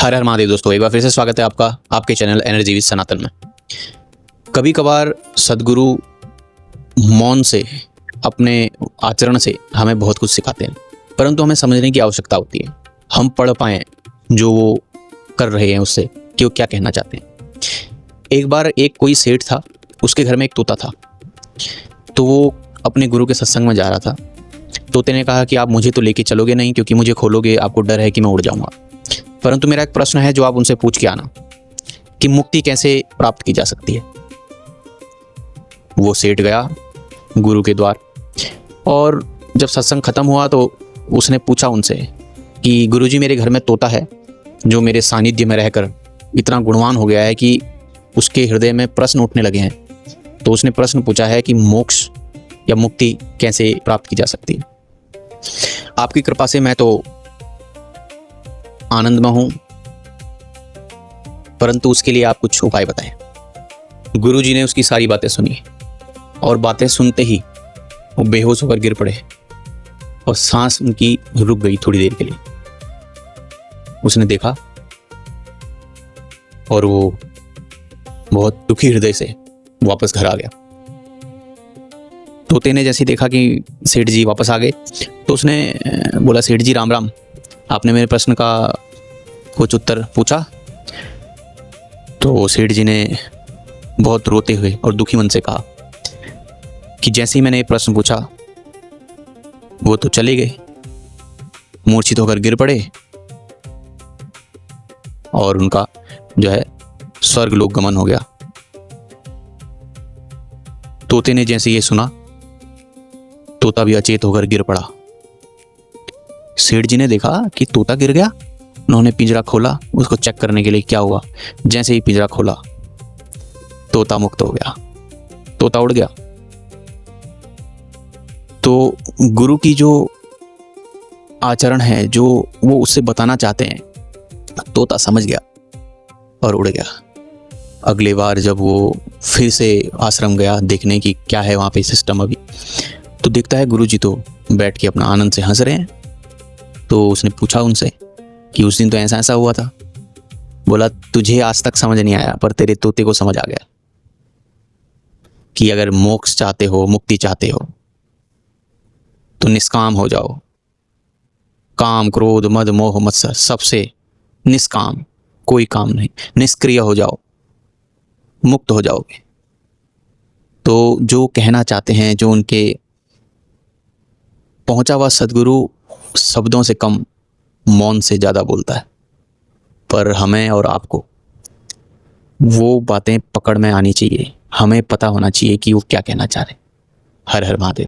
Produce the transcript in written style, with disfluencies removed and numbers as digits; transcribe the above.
हर हर महादेव दोस्तों, एक बार फिर से स्वागत है आपका आपके चैनल एनर्जी विद सनातन में। कभी कभार सदगुरु मौन से, अपने आचरण से हमें बहुत कुछ सिखाते हैं, परंतु हमें समझने की आवश्यकता होती है। हम पढ़ पाएँ जो वो कर रहे हैं उससे कि वो क्या कहना चाहते हैं। एक बार एक कोई सेठ था, उसके घर में एक तोता था। तो वो अपने गुरु के सत्संग में जा रहा था। तोते ने कहा कि आप मुझे तो लेके चलोगे नहीं, क्योंकि मुझे खोलोगे आपको डर है कि मैं उड़ जाऊंगा। परंतु मेरा एक प्रश्न है जो आप उनसे पूछ के आना, कि मुक्ति कैसे प्राप्त की जा सकती है। वो सेठ गया गुरु के द्वार, और जब सत्संग खत्म हुआ तो उसने पूछा उनसे कि गुरुजी, मेरे घर में तोता है जो मेरे सानिध्य में रहकर इतना गुणवान हो गया है कि उसके हृदय में प्रश्न उठने लगे हैं। तो उसने प्रश्न पूछा है कि मोक्ष या मुक्ति कैसे प्राप्त की जा सकती है। आपकी कृपा से मैं तो आनंद में हूं, परंतु उसके लिए आप कुछ उपाय बताएं। गुरुजी ने उसकी सारी बातें सुनी, और बातें सुनते ही वो बेहोश होकर गिर पड़े, और सांस उनकी रुक गई थोड़ी देर के लिए। उसने देखा और वो बहुत दुखी हृदय से वापस घर आ गया। तोते ने जैसे देखा कि सेठ जी वापस आ गए, तो उसने बोला, सेठ जी राम राम, आपने मेरे प्रश्न का कुछ उत्तर पूछा। तो सेठ जी ने बहुत रोते हुए और दुखी मन से कहा कि जैसे ही मैंने ये प्रश्न पूछा वो तो चले गए, मूर्छित होकर गिर पड़े, और उनका जो है स्वर्ग लोक गमन हो गया। तोते ने जैसे ये सुना, तोता भी अचेत होकर गिर पड़ा। सेठ जी ने देखा कि तोता गिर गया। उन्होंने पिंजरा खोला उसको चेक करने के लिए क्या हुआ। जैसे ही पिंजरा खोला, तोता मुक्त हो गया, तोता उड़ गया। तो गुरु की जो आचरण है, जो वो उससे बताना चाहते हैं, तोता समझ गया और उड़ गया। अगली बार जब वो फिर से आश्रम गया देखने की क्या है वहाँ पे सिस्टम अभी, तो देखता है गुरु जी तो बैठ के अपना आनंद से हंस रहे हैं। तो उसने पूछा उनसे कि उस दिन तो ऐसा ऐसा हुआ था। बोला, तुझे आज तक समझ नहीं आया, पर तेरे तोते को समझ आ गया कि अगर मोक्ष चाहते हो, मुक्ति चाहते हो, तो निष्काम हो जाओ। काम, क्रोध, मद, मोह, मत्सर सबसे निष्काम, कोई काम नहीं, निष्क्रिय हो जाओ, मुक्त हो जाओगे। तो जो कहना चाहते हैं, जो उनके पहुंचा हुआ सदगुरु शब्दों से कम मौन से ज़्यादा बोलता है। पर हमें और आपको वो बातें पकड़ में आनी चाहिए, हमें पता होना चाहिए कि वो क्या कहना चाह रहे हैं। हर हर महादेव।